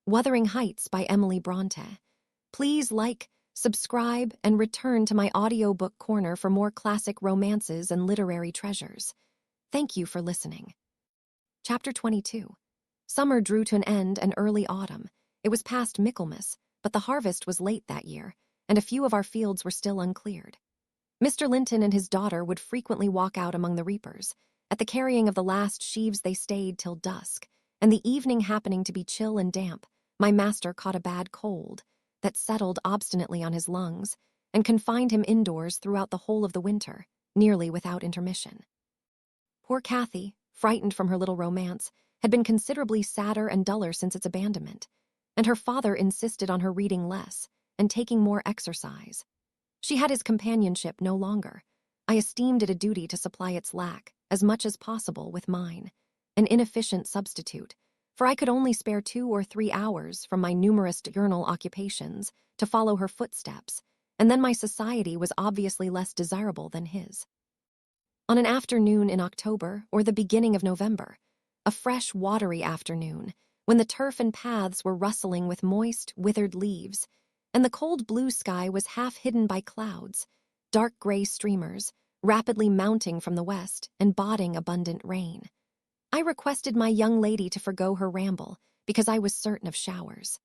Wuthering Heights by Emily Brontë. Please like, subscribe, and return to my audiobook corner for more classic romances and literary treasures. Thank you for listening. Chapter 22. Summer drew to an end and early autumn. It was past Michaelmas, but the harvest was late that year, and a few of our fields were still uncleared. Mr. Linton and his daughter would frequently walk out among the reapers. At the carrying of the last sheaves they stayed till dusk, and the evening happening to be chill and damp, my master caught a bad cold that settled obstinately on his lungs and confined him indoors throughout the whole of the winter, nearly without intermission. Poor Cathy, frightened from her little romance, had been considerably sadder and duller since its abandonment, and her father insisted on her reading less and taking more exercise. She had his companionship no longer. I esteemed it a duty to supply its lack, as much as possible, with mine, an inefficient substitute, for I could only spare 2 or 3 hours from my numerous diurnal occupations to follow her footsteps, and then my society was obviously less desirable than his. On an afternoon in October or the beginning of November, a fresh, watery afternoon, when the turf and paths were rustling with moist, withered leaves, and the cold blue sky was half hidden by clouds, dark gray streamers, rapidly mounting from the west and boding abundant rain, I requested my young lady to forgo her ramble because I was certain of showers.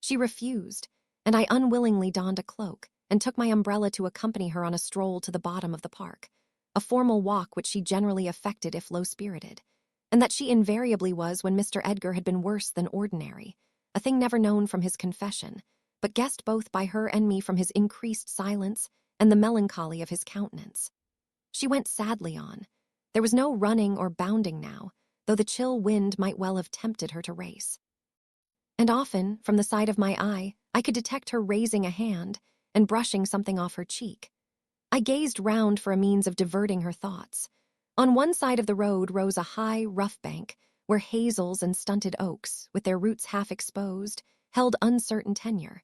She refused, and I unwillingly donned a cloak and took my umbrella to accompany her on a stroll to the bottom of the park, a formal walk which she generally affected if low-spirited, and that she invariably was when Mr. Edgar had been worse than ordinary, a thing never known from his confession, but guessed both by her and me from his increased silence and the melancholy of his countenance. She went sadly on. There was no running or bounding now, though the chill wind might well have tempted her to race. And often, from the side of my eye, I could detect her raising a hand and brushing something off her cheek. I gazed round for a means of diverting her thoughts. On one side of the road rose a high, rough bank, where hazels and stunted oaks, with their roots half exposed, held uncertain tenure.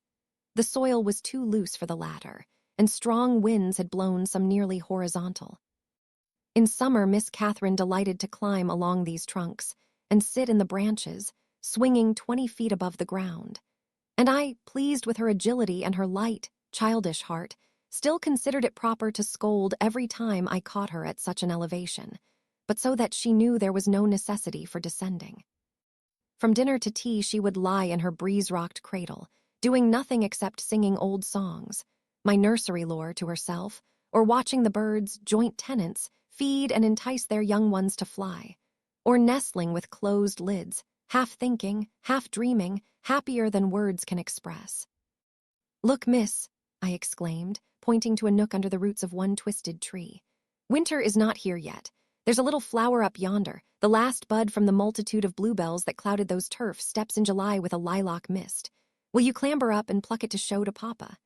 The soil was too loose for the latter, and strong winds had blown some nearly horizontal. In summer, Miss Catherine delighted to climb along these trunks and sit in the branches, swinging 20 feet above the ground. And I, pleased with her agility and her light, childish heart, still considered it proper to scold every time I caught her at such an elevation, but so that she knew there was no necessity for descending. From dinner to tea she would lie in her breeze-rocked cradle, doing nothing except singing old songs, my nursery lore to herself, or watching the birds, joint tenants, feed and entice their young ones to fly, or nestling with closed lids, half thinking, half dreaming, happier than words can express. "Look, miss," I exclaimed, pointing to a nook under the roots of one twisted tree. "Winter is not here yet. There's a little flower up yonder, the last bud from the multitude of bluebells that clouded those turf steps in July with a lilac mist. Will you clamber up and pluck it to show to Papa?"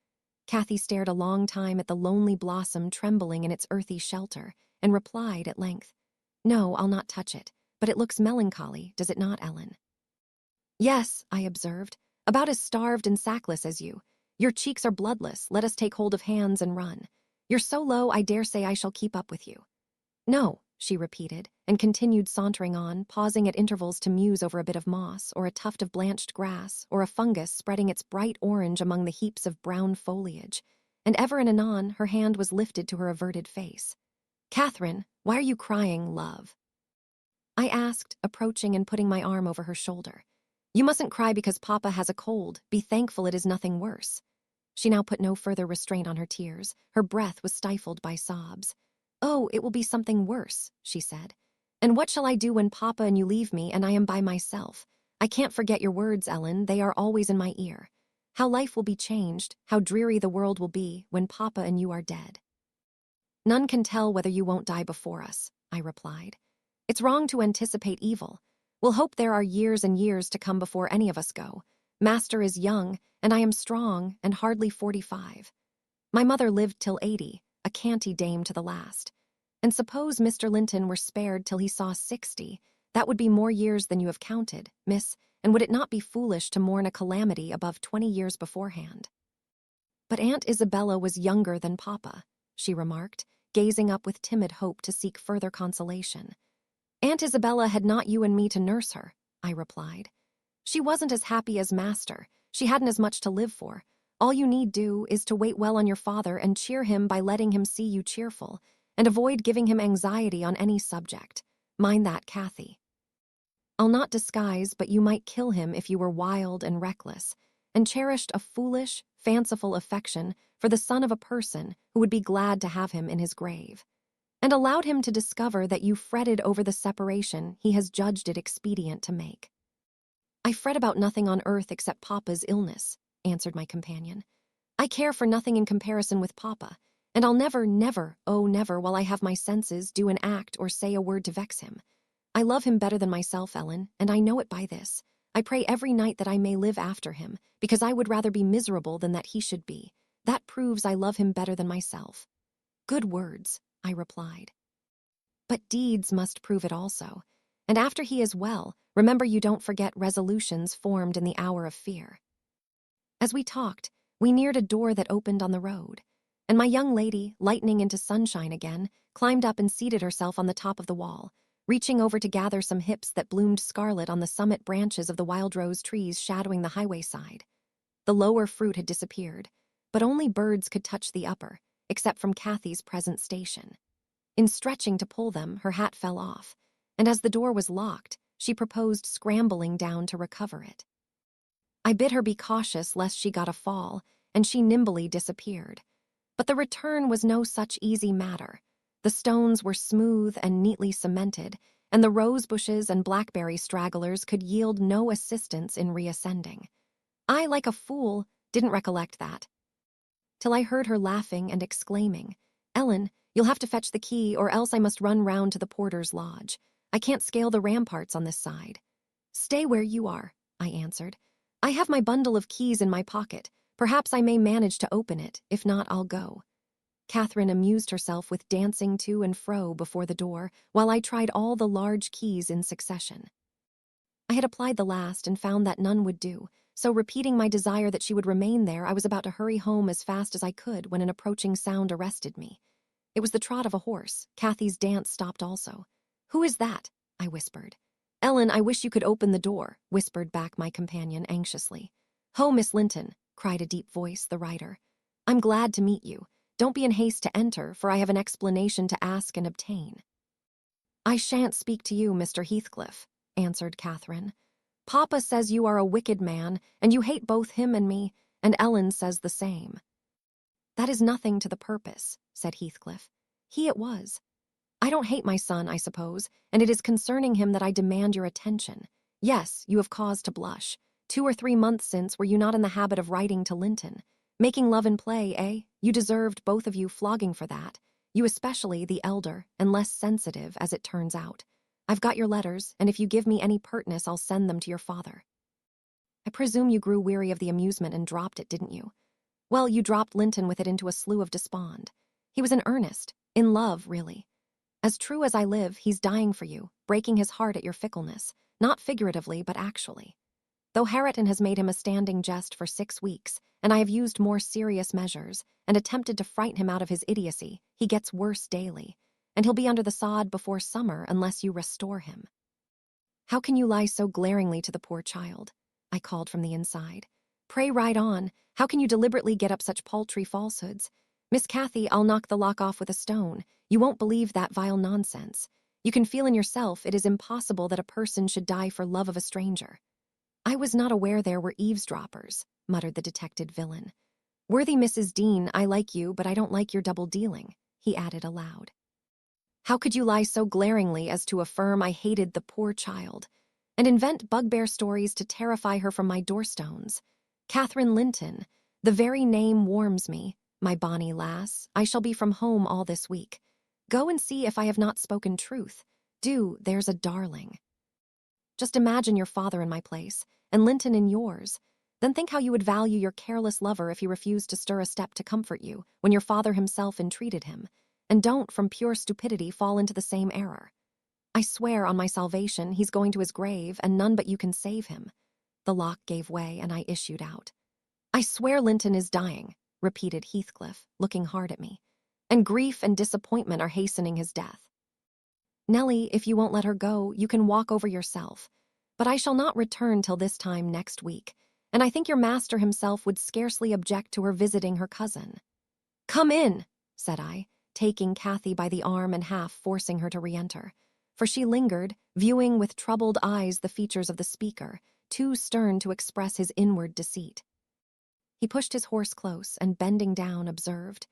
Cathy stared a long time at the lonely blossom trembling in its earthy shelter, and replied at length, "No, I'll not touch it, but it looks melancholy, does it not, Ellen?" "Yes," I observed, "about as starved and sackless as you. Your cheeks are bloodless, let us take hold of hands and run. You're so low I dare say I shall keep up with you." "No," she repeated, and continued sauntering on, pausing at intervals to muse over a bit of moss, or a tuft of blanched grass, or a fungus spreading its bright orange among the heaps of brown foliage, and ever and anon her hand was lifted to her averted face. "Catherine, why are you crying, love?" I asked, approaching and putting my arm over her shoulder. "You mustn't cry because Papa has a cold. Be thankful it is nothing worse." She now put no further restraint on her tears. Her breath was stifled by sobs. "Oh, it will be something worse," she said. "And what shall I do when Papa and you leave me and I am by myself? I can't forget your words, Ellen. They are always in my ear. How life will be changed, how dreary the world will be when Papa and you are dead." "None can tell whether you won't die before us," I replied. "It's wrong to anticipate evil. We'll hope there are years and years to come before any of us go. Master is young, and I am strong and hardly 45. My mother lived till 80, a canty dame to the last. And suppose Mr. Linton were spared till he saw 60, that would be more years than you have counted, miss, and would it not be foolish to mourn a calamity above 20 years beforehand?" "But Aunt Isabella was younger than Papa," she remarked, gazing up with timid hope to seek further consolation. "Aunt Isabella had not you and me to nurse her," I replied. She wasn't as happy as Master. She hadn't as much to live for. All you need do is to wait well on your father and cheer him by letting him see you cheerful, and avoid giving him anxiety on any subject. Mind that, Cathy. I'll not disguise, but you might kill him if you were wild and reckless, and cherished a foolish, fanciful affection for the son of a person who would be glad to have him in his grave, and allowed him to discover that you fretted over the separation he has judged it expedient to make. I fret about nothing on earth except Papa's illness, answered my companion. I care for nothing in comparison with Papa, and I'll never, never, oh never, while I have my senses, do an act or say a word to vex him. I love him better than myself, Ellen, and I know it by this. I pray every night that I may live after him, because I would rather be miserable than that he should be. That proves I love him better than myself. Good words, I replied. But deeds must prove it also. And after he is well, remember you don't forget resolutions formed in the hour of fear. As we talked, we neared a door that opened on the road, and my young lady, lightening into sunshine again, climbed up and seated herself on the top of the wall, reaching over to gather some hips that bloomed scarlet on the summit branches of the wild rose trees shadowing the highway side. The lower fruit had disappeared, but only birds could touch the upper, except from Cathy's present station. In stretching to pull them, her hat fell off, and as the door was locked, she proposed scrambling down to recover it. I bid her be cautious lest she got a fall, and she nimbly disappeared. But the return was no such easy matter. The stones were smooth and neatly cemented, and the rose bushes and blackberry stragglers could yield no assistance in reascending. I, like a fool, didn't recollect that, till I heard her laughing and exclaiming, "Ellen, you'll have to fetch the key, or else I must run round to the porter's lodge. I can't scale the ramparts on this side." "Stay where you are," I answered. "I have my bundle of keys in my pocket. Perhaps I may manage to open it. If not, I'll go." Catherine amused herself with dancing to and fro before the door, while I tried all the large keys in succession. I had applied the last and found that none would do, so repeating my desire that she would remain there, I was about to hurry home as fast as I could when an approaching sound arrested me. It was the trot of a horse. Cathy's dance stopped also. "Who is that?" I whispered. "Ellen, I wish you could open the door," whispered back my companion anxiously. "Ho, Miss Linton," cried a deep voice, the rider. "I'm glad to meet you. Don't be in haste to enter, for I have an explanation to ask and obtain." "I shan't speak to you, Mr. Heathcliff," answered Catherine. "Papa says you are a wicked man, and you hate both him and me, and Ellen says the same." "That is nothing to the purpose," said Heathcliff. "He it was. I don't hate my son, I suppose, and it is concerning him that I demand your attention. Yes, you have cause to blush. 2 or 3 months since, were you not in the habit of writing to Linton? Making love and play, eh? You deserved, both of you, flogging for that. You especially, the elder, and less sensitive, as it turns out. I've got your letters, and if you give me any pertness, I'll send them to your father. I presume you grew weary of the amusement and dropped it, didn't you? Well, you dropped Linton with it into a slough of despond. He was in earnest, in love, really. As true as I live, he's dying for you, breaking his heart at your fickleness, not figuratively, but actually. Though Hareton has made him a standing jest for 6 weeks, and I have used more serious measures, and attempted to frighten him out of his idiocy, he gets worse daily, and he'll be under the sod before summer unless you restore him. How can you lie so glaringly to the poor child?" I called from the inside. "Pray ride on. How can you deliberately get up such paltry falsehoods? Miss Cathy, I'll knock the lock off with a stone. You won't believe that vile nonsense. You can feel in yourself it is impossible that a person should die for love of a stranger." "I was not aware there were eavesdroppers," muttered the detected villain. "Worthy Mrs. Dean, I like you, but I don't like your double-dealing," he added aloud. "How could you lie so glaringly as to affirm I hated the poor child, and invent bugbear stories to terrify her from my doorstones? Catherine Linton, the very name warms me. My bonny lass, I shall be from home all this week. Go and see if I have not spoken truth. Do, there's a darling. Just imagine your father in my place, and Linton in yours. Then think how you would value your careless lover if he refused to stir a step to comfort you, when your father himself entreated him. And don't, from pure stupidity, fall into the same error. I swear on my salvation he's going to his grave, and none but you can save him." The lock gave way, and I issued out. "I swear Linton is dying," repeated Heathcliff, looking hard at me, "and grief and disappointment are hastening his death. Nellie, if you won't let her go, you can walk over yourself. but I shall not return till this time next week, and I think your master himself would scarcely object to her visiting her cousin." "Come in," said I, taking Cathy by the arm and half forcing her to re-enter, for she lingered, viewing with troubled eyes the features of the speaker, too stern to express his inward deceit. He pushed his horse close and, bending down, observed,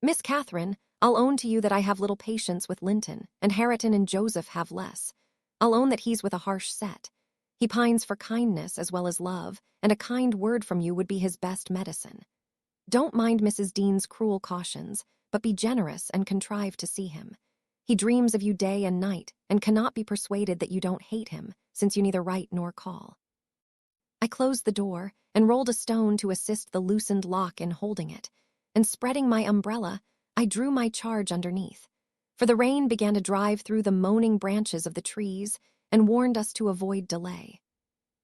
"Miss Catherine, I'll own to you that I have little patience with Linton, and Hareton and Joseph have less. I'll own that he's with a harsh set. He pines for kindness as well as love, and a kind word from you would be his best medicine. Don't mind Mrs. Dean's cruel cautions, but be generous and contrive to see him. He dreams of you day and night, and cannot be persuaded that you don't hate him, since you neither write nor call." I closed the door and rolled a stone to assist the loosened lock in holding it, and spreading my umbrella, I drew my charge underneath, for the rain began to drive through the moaning branches of the trees and warned us to avoid delay.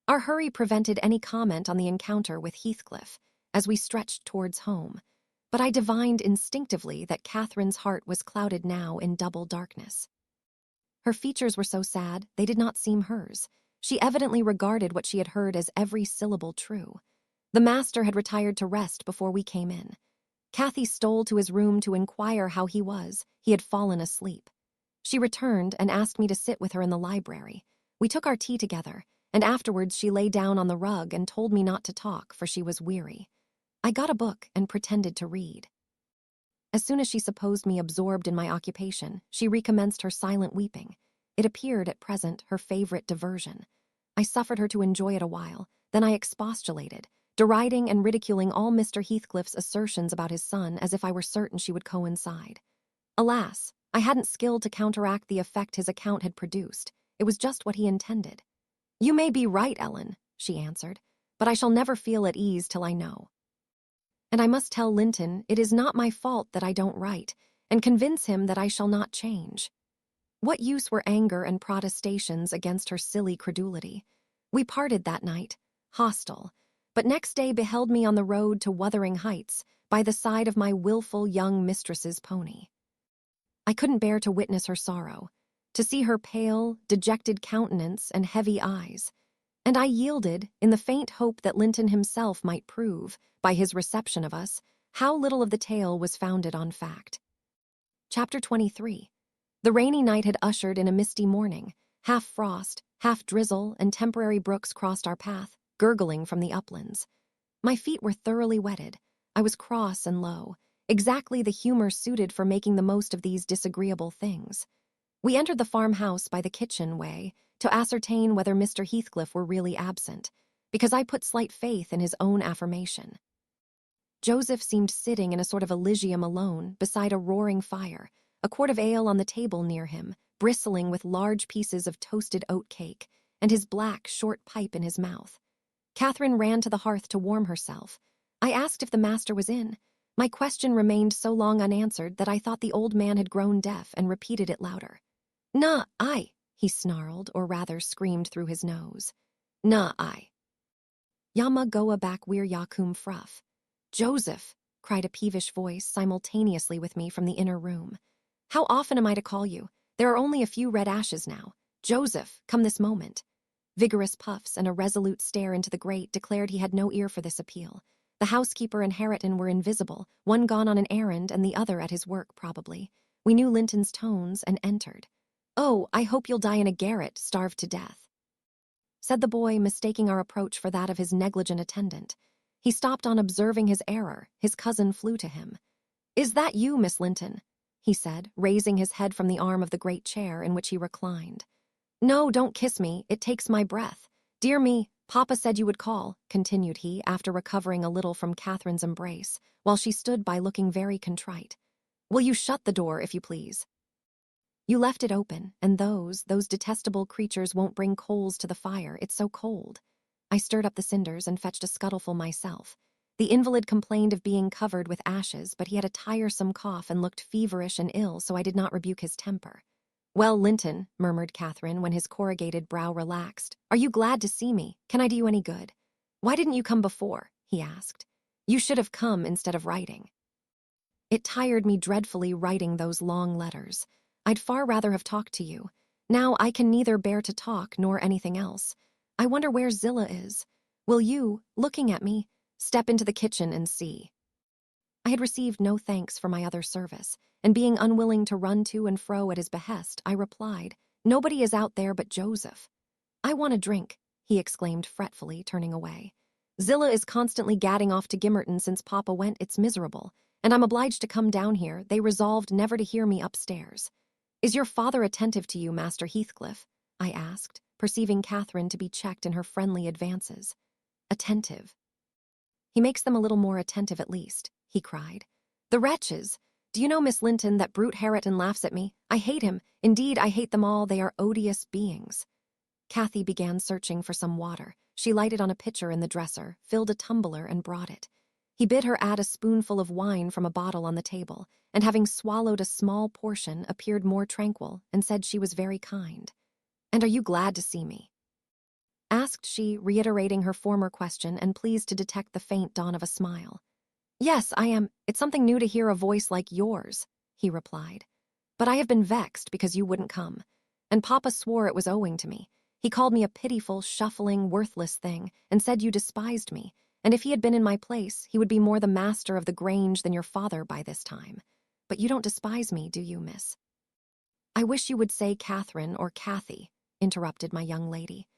Our hurry prevented any comment on the encounter with Heathcliff as we stretched towards home, but I divined instinctively that Catherine's heart was clouded now in double darkness. Her features were so sad they did not seem hers. She evidently regarded what she had heard as every syllable true. The master had retired to rest before we came in. Cathy stole to his room to inquire how he was. He had fallen asleep. She returned and asked me to sit with her in the library. We took our tea together, and afterwards she lay down on the rug and told me not to talk, for she was weary. I got a book and pretended to read. As soon as she supposed me absorbed in my occupation, she recommenced her silent weeping. It appeared, at present, her favorite diversion. I suffered her to enjoy it a while, then I expostulated, deriding and ridiculing all Mr. Heathcliff's assertions about his son as if I were certain she would coincide. Alas, I hadn't skill to counteract the effect his account had produced. It was just what he intended. "You may be right, Ellen," she answered, "but I shall never feel at ease till I know. And I must tell Linton it is not my fault that I don't write, and convince him that I shall not change." What use were anger and protestations against her silly credulity? We parted that night, hostile, but next day beheld me on the road to Wuthering Heights by the side of my willful young mistress's pony. I couldn't bear to witness her sorrow, to see her pale, dejected countenance and heavy eyes, and I yielded in the faint hope that Linton himself might prove, by his reception of us, how little of the tale was founded on fact. Chapter 23. The rainy night had ushered in a misty morning. Half frost, half drizzle, and temporary brooks crossed our path, gurgling from the uplands. My feet were thoroughly wetted. I was cross and low, exactly the humor suited for making the most of these disagreeable things. We entered the farmhouse by the kitchen way to ascertain whether Mr. Heathcliff were really absent, because I put slight faith in his own affirmation. Joseph seemed sitting in a sort of Elysium alone, beside a roaring fire, a quart of ale on the table near him, bristling with large pieces of toasted oat cake, and his black, short pipe in his mouth. Catherine ran to the hearth to warm herself. I asked if the master was in. My question remained so long unanswered that I thought the old man had grown deaf and repeated it louder. "Na, I," he snarled, or rather screamed through his nose. "Na, I. Yama goa back wir yakum fruff." "Joseph," cried a peevish voice simultaneously with me from the inner room. "How often am I to call you? There are only a few red ashes now. Joseph, come this moment." Vigorous puffs and a resolute stare into the grate declared he had no ear for this appeal. The housekeeper and Hareton were invisible, one gone on an errand and the other at his work, probably. We knew Linton's tones and entered. "Oh, I hope you'll die in a garret, starved to death," said the boy, mistaking our approach for that of his negligent attendant. He stopped on observing his error. His cousin flew to him. "Is that you, Miss Linton?" he said, raising his head from the arm of the great chair in which he reclined. "No, don't kiss me. It takes my breath. Dear me, Papa said you would call," continued he, after recovering a little from Catherine's embrace, while she stood by looking very contrite. "Will you shut the door, if you please? You left it open, and those detestable creatures won't bring coals to the fire. It's so cold." I stirred up the cinders and fetched a scuttleful myself. The invalid complained of being covered with ashes, but he had a tiresome cough and looked feverish and ill, so I did not rebuke his temper. "Well, Linton," murmured Catherine when his corrugated brow relaxed, "are you glad to see me? Can I do you any good?" "Why didn't you come before?" he asked. "You should have come instead of writing." It tired me dreadfully writing those long letters. I'd far rather have talked to you. Now I can neither bear to talk nor anything else. I wonder where Zillah is. Will you, looking at me, step into the kitchen and see?" I had received no thanks for my other service, and being unwilling to run to and fro at his behest, I replied, "Nobody is out there but Joseph." "I want a drink," he exclaimed fretfully, turning away. "Zillah is constantly gadding off to Gimmerton since Papa went. It's miserable, and I'm obliged to come down here. They resolved never to hear me upstairs." "Is your father attentive to you, Master Heathcliff?" I asked, perceiving Catherine to be checked in her friendly advances. "Attentive? He makes them a little more attentive at least," he cried. "The wretches! Do you know, Miss Linton, that brute Hareton laughs at me? I hate him. Indeed, I hate them all. They are odious beings." Cathy began searching for some water. She lighted on a pitcher in the dresser, filled a tumbler, and brought it. He bid her add a spoonful of wine from a bottle on the table, and having swallowed a small portion, appeared more tranquil, and said she was very kind. "And are you glad to see me?" asked she, reiterating her former question and pleased to detect the faint dawn of a smile. "Yes, I am. It's something new to hear a voice like yours," he replied. "But I have been vexed because you wouldn't come. And Papa swore it was owing to me. He called me a pitiful, shuffling, worthless thing, and said you despised me, and if he had been in my place, he would be more the master of the Grange than your father by this time. But you don't despise me, do you, miss?" "I wish you would say Catherine or Cathy," interrupted my young lady.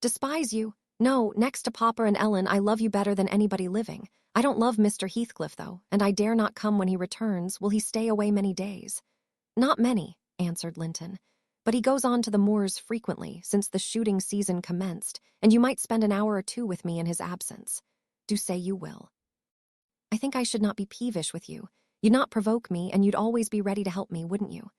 "Despise you? No, next to Papa and Ellen, I love you better than anybody living. I don't love Mr. Heathcliff, though, and I dare not come when he returns. Will he stay away many days?" "Not many," answered Linton. "But he goes on to the moors frequently, since the shooting season commenced, and you might spend an hour or two with me in his absence. Do say you will." "I think I should not be peevish with you. You'd not provoke me, and you'd always be ready to help me, wouldn't you?"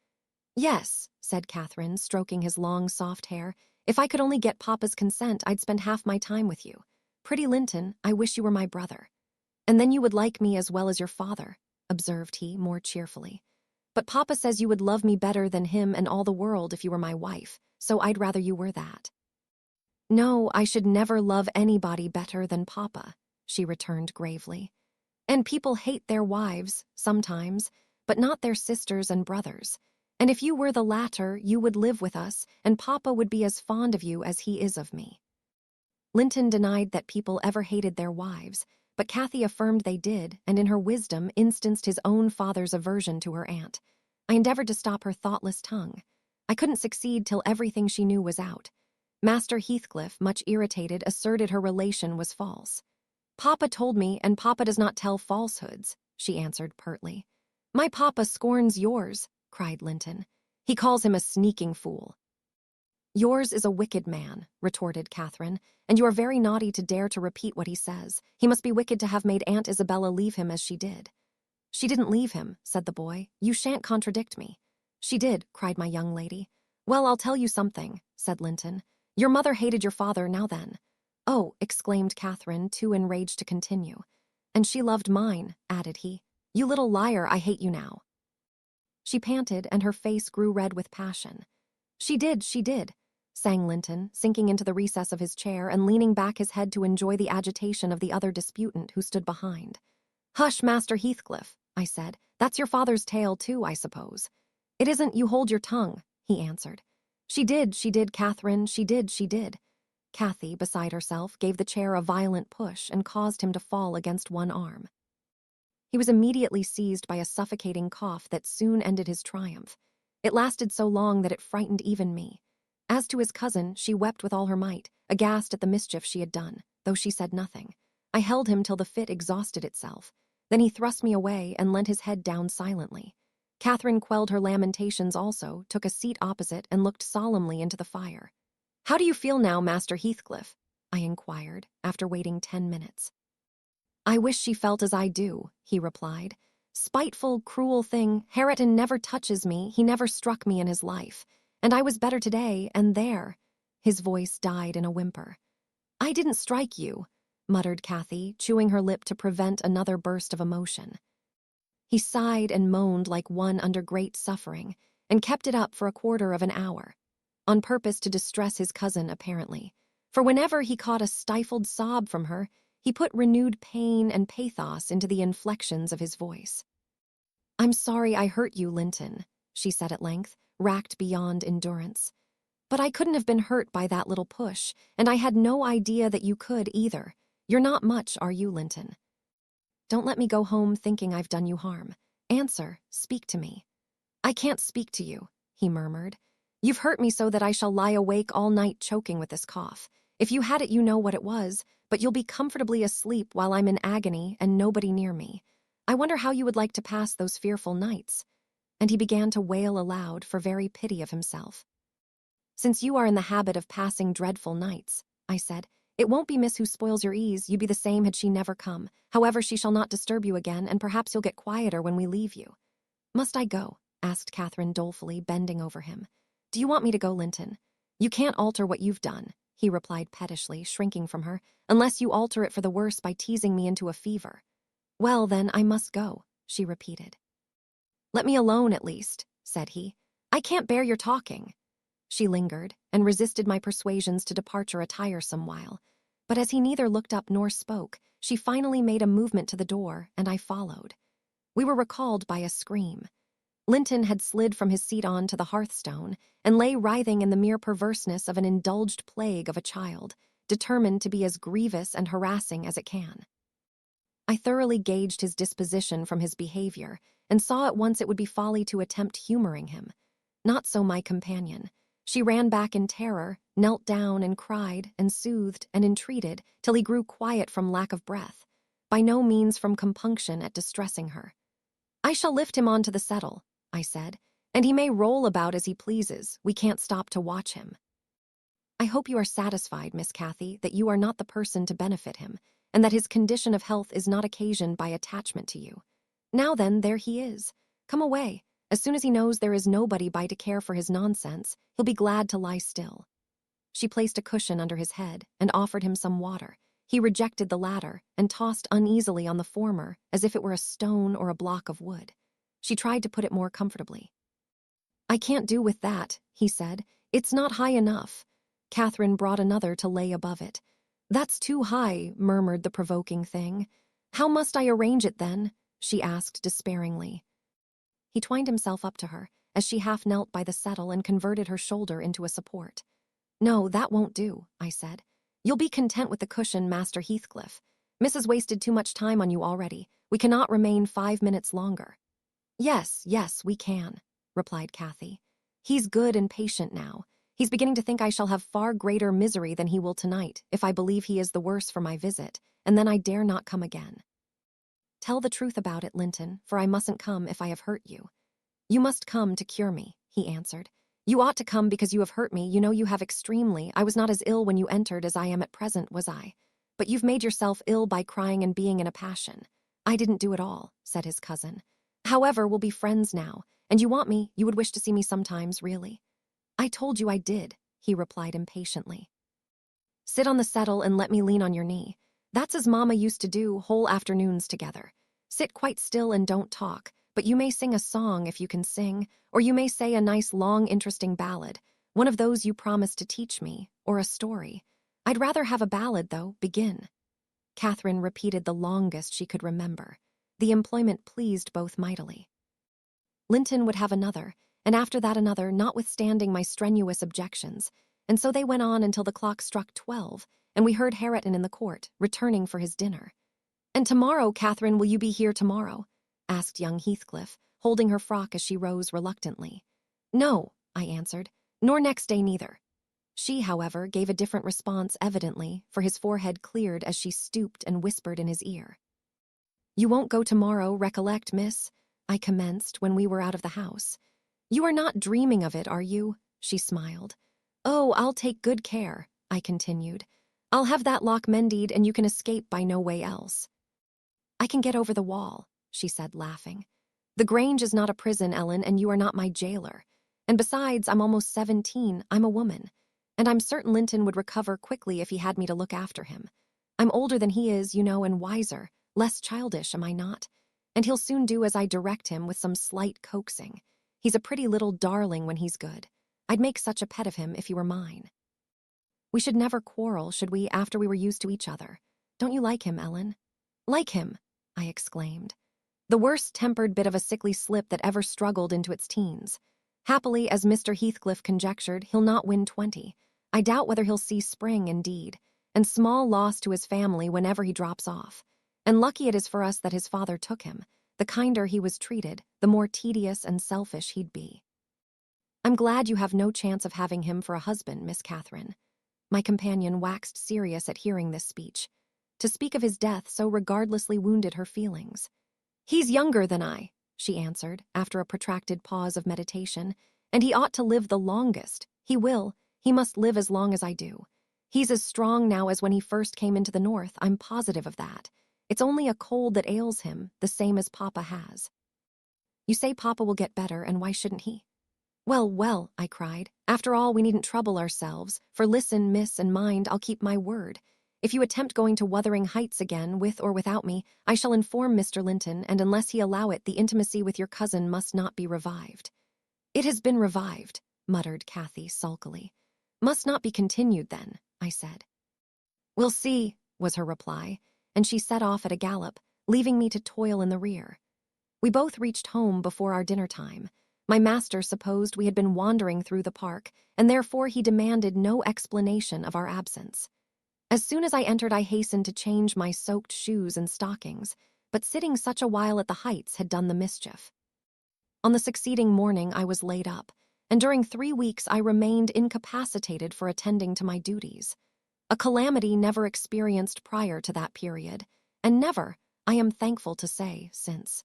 "Yes," said Catherine, stroking his long, soft hair. "If I could only get Papa's consent, I'd spend half my time with you. Pretty Linton, I wish you were my brother." "And then you would like me as well as your father," observed he, more cheerfully. "But Papa says you would love me better than him and all the world if you were my wife, so I'd rather you were that." "No, I should never love anybody better than Papa," she returned gravely. "And people hate their wives, sometimes, but not their sisters and brothers. And if you were the latter, you would live with us, and Papa would be as fond of you as he is of me." Linton denied that people ever hated their wives, but Cathy affirmed they did, and in her wisdom instanced his own father's aversion to her aunt. I endeavored to stop her thoughtless tongue. I couldn't succeed till everything she knew was out. Master Heathcliff, much irritated, asserted her relation was false. "Papa told me, and Papa does not tell falsehoods," she answered pertly. "My Papa scorns yours," cried Linton. "He calls him a sneaking fool." "Yours is a wicked man," retorted Catherine, "and you are very naughty to dare to repeat what he says. He must be wicked to have made Aunt Isabella leave him as she did." "She didn't leave him," said the boy. "You shan't contradict me." "She did," cried my young lady. "Well, I'll tell you something," said Linton. "Your mother hated your father, now then." "Oh," exclaimed Catherine, too enraged to continue. "And she loved mine," added he. "You little liar, I hate you now." She panted, and her face grew red with passion. She did," sang Linton, sinking into the recess of his chair and leaning back his head to enjoy the agitation of the other disputant who stood behind. "Hush, Master Heathcliff," I said. "That's your father's tale, too, I suppose." "It isn't, you hold your tongue," he answered. She did, Catherine, she did." Cathy, beside herself, gave the chair a violent push and caused him to fall against one arm. He was immediately seized by a suffocating cough that soon ended his triumph. It lasted so long that it frightened even me. As to his cousin, she wept with all her might, aghast at the mischief she had done, though she said nothing. I held him till the fit exhausted itself. Then he thrust me away and leant his head down silently. Catherine quelled her lamentations also, took a seat opposite, and looked solemnly into the fire. "How do you feel now, Master Heathcliff?" I inquired, after waiting 10 minutes. "I wish she felt as I do," he replied. "Spiteful, cruel thing, Hareton never touches me, he never struck me in his life. And I was better today, and there." His voice died in a whimper. "I didn't strike you," muttered Cathy, chewing her lip to prevent another burst of emotion. He sighed and moaned like one under great suffering, and kept it up for a quarter of an hour, on purpose to distress his cousin apparently, for whenever he caught a stifled sob from her, he put renewed pain and pathos into the inflections of his voice. "I'm sorry I hurt you, Linton," she said at length, racked beyond endurance. But I couldn't have been hurt by that little push, and I had no idea that you could either. You're not much, are you, Linton? Don't let me go home thinking I've done you harm. Answer, speak to me. I can't speak to you, he murmured. You've hurt me so that I shall lie awake all night choking with this cough. If you had it, you know what it was, but you'll be comfortably asleep while I'm in agony and nobody near me. I wonder how you would like to pass those fearful nights. And he began to wail aloud for very pity of himself. Since you are in the habit of passing dreadful nights, I said, it won't be Miss who spoils your ease. You'd be the same had she never come. However, she shall not disturb you again, and perhaps you'll get quieter when we leave you. Must I go? Asked Catherine dolefully, bending over him. Do you want me to go, Linton? You can't alter what you've done, he replied pettishly, shrinking from her, unless you alter it for the worse by teasing me into a fever. Well, then, I must go, she repeated. Let me alone, at least, said he. I can't bear your talking. She lingered, and resisted my persuasions to departure a tiresome while. But as he neither looked up nor spoke, she finally made a movement to the door, and I followed. We were recalled by a scream. Linton had slid from his seat on to the hearthstone, and lay writhing in the mere perverseness of an indulged plague of a child, determined to be as grievous and harassing as it can. I thoroughly gauged his disposition from his behavior, and saw at once it would be folly to attempt humoring him. Not so my companion. She ran back in terror, knelt down and cried and soothed and entreated till he grew quiet from lack of breath, by no means from compunction at distressing her. I shall lift him onto the settle, I said, and he may roll about as he pleases. We can't stop to watch him. I hope you are satisfied, Miss Cathy, that you are not the person to benefit him, and that his condition of health is not occasioned by attachment to you. Now then, there he is. Come away. As soon as he knows there is nobody by to care for his nonsense, he'll be glad to lie still. She placed a cushion under his head and offered him some water. He rejected the latter and tossed uneasily on the former as if it were a stone or a block of wood. She tried to put it more comfortably. I can't do with that, he said. It's not high enough. Catherine brought another to lay above it. That's too high, murmured the provoking thing. How must I arrange it then? She asked despairingly. He twined himself up to her, as she half knelt by the settle and converted her shoulder into a support. No, that won't do, I said. You'll be content with the cushion, Master Heathcliff. Miss has wasted too much time on you already. We cannot remain 5 minutes longer. Yes, we can, replied Cathy. He's good and patient now. He's beginning to think I shall have far greater misery than he will tonight, if I believe he is the worse for my visit, and then I dare not come again. Tell the truth about it, Linton, for I mustn't come if I have hurt you. You must come to cure me, he answered. You ought to come because you have hurt me. You know you have extremely. I was not as ill when you entered as I am at present, was I? But you've made yourself ill by crying and being in a passion. I didn't do it all, said his cousin. However, we'll be friends now, and you want me, you would wish to see me sometimes, really. I told you I did, he replied impatiently. Sit on the settle and let me lean on your knee. That's as Mamma used to do, whole afternoons together. Sit quite still and don't talk, but you may sing a song if you can sing, or you may say a nice long interesting ballad, one of those you promised to teach me, or a story. I'd rather have a ballad, though. Begin. Catherine repeated the longest she could remember. The employment pleased both mightily. Linton would have another, and after that another, notwithstanding my strenuous objections, and so they went on until the clock struck 12, and we heard Hareton in the court, returning for his dinner. And tomorrow, Catherine, will you be here tomorrow? Asked young Heathcliff, holding her frock as she rose reluctantly. No, I answered, nor next day neither. She, however, gave a different response evidently, for his forehead cleared as she stooped and whispered in his ear. You won't go tomorrow, recollect, miss, I commenced when we were out of the house. You are not dreaming of it, are you? She smiled. Oh, I'll take good care, I continued. I'll have that lock mended and you can escape by no way else. I can get over the wall, she said, laughing. The Grange is not a prison, Ellen, and you are not my jailer. And besides, I'm almost 17, I'm a woman. And I'm certain Linton would recover quickly if he had me to look after him. I'm older than he is, you know, and wiser, less childish, am I not? And he'll soon do as I direct him with some slight coaxing. He's a pretty little darling when he's good. I'd make such a pet of him if he were mine. We should never quarrel, should we, after we were used to each other? Don't you like him, Ellen? Like him, I exclaimed. The worst-tempered bit of a sickly slip that ever struggled into its teens. Happily, as Mr. Heathcliff conjectured, he'll not win 20. I doubt whether he'll see spring, indeed, and small loss to his family whenever he drops off. And lucky it is for us that his father took him. The kinder he was treated, the more tedious and selfish he'd be. I'm glad you have no chance of having him for a husband, Miss Catherine. My companion waxed serious at hearing this speech. To speak of his death so regardlessly wounded her feelings. He's younger than I, she answered, after a protracted pause of meditation, and he ought to live the longest. He must live as long as I do. He's as strong now as when he first came into the north, I'm positive of that. It's only a cold that ails him, the same as Papa has. You say Papa will get better, and why shouldn't he? Well, well, I cried. After all, we needn't trouble ourselves, for listen, miss, and mind, I'll keep my word. If you attempt going to Wuthering Heights again, with or without me, I shall inform Mr. Linton, and unless he allow it, the intimacy with your cousin must not be revived. It has been revived, muttered Cathy sulkily. Must not be continued, then, I said. We'll see, was her reply, and she set off at a gallop, leaving me to toil in the rear. We both reached home before our dinner time. My master supposed we had been wandering through the park, and therefore he demanded no explanation of our absence. As soon as I entered, I hastened to change my soaked shoes and stockings, but sitting such a while at the Heights had done the mischief. On the succeeding morning I was laid up, and during 3 weeks I remained incapacitated for attending to my duties. A calamity never experienced prior to that period, and never, I am thankful to say, since.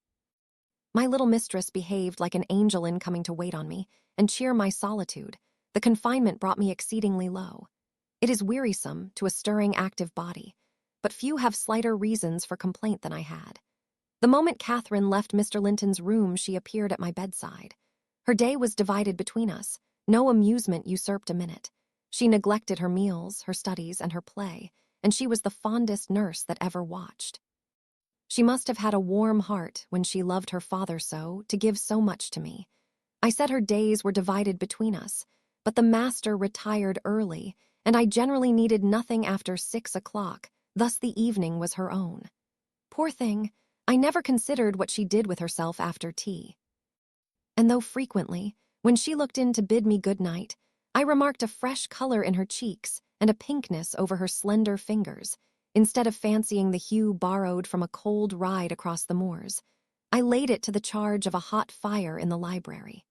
My little mistress behaved like an angel in coming to wait on me and cheer my solitude. The confinement brought me exceedingly low. It is wearisome to a stirring, active body, but few have slighter reasons for complaint than I had. The moment Catherine left Mr. Linton's room, she appeared at my bedside. Her day was divided between us. No amusement usurped a minute. She neglected her meals, her studies, and her play, and she was the fondest nurse that ever watched. She must have had a warm heart when she loved her father so, to give so much to me. I said her days were divided between us, but the master retired early, and I generally needed nothing after 6 o'clock, thus the evening was her own. Poor thing, I never considered what she did with herself after tea. And though frequently, when she looked in to bid me good night, I remarked a fresh color in her cheeks and a pinkness over her slender fingers, instead of fancying the hue borrowed from a cold ride across the moors, I laid it to the charge of a hot fire in the library.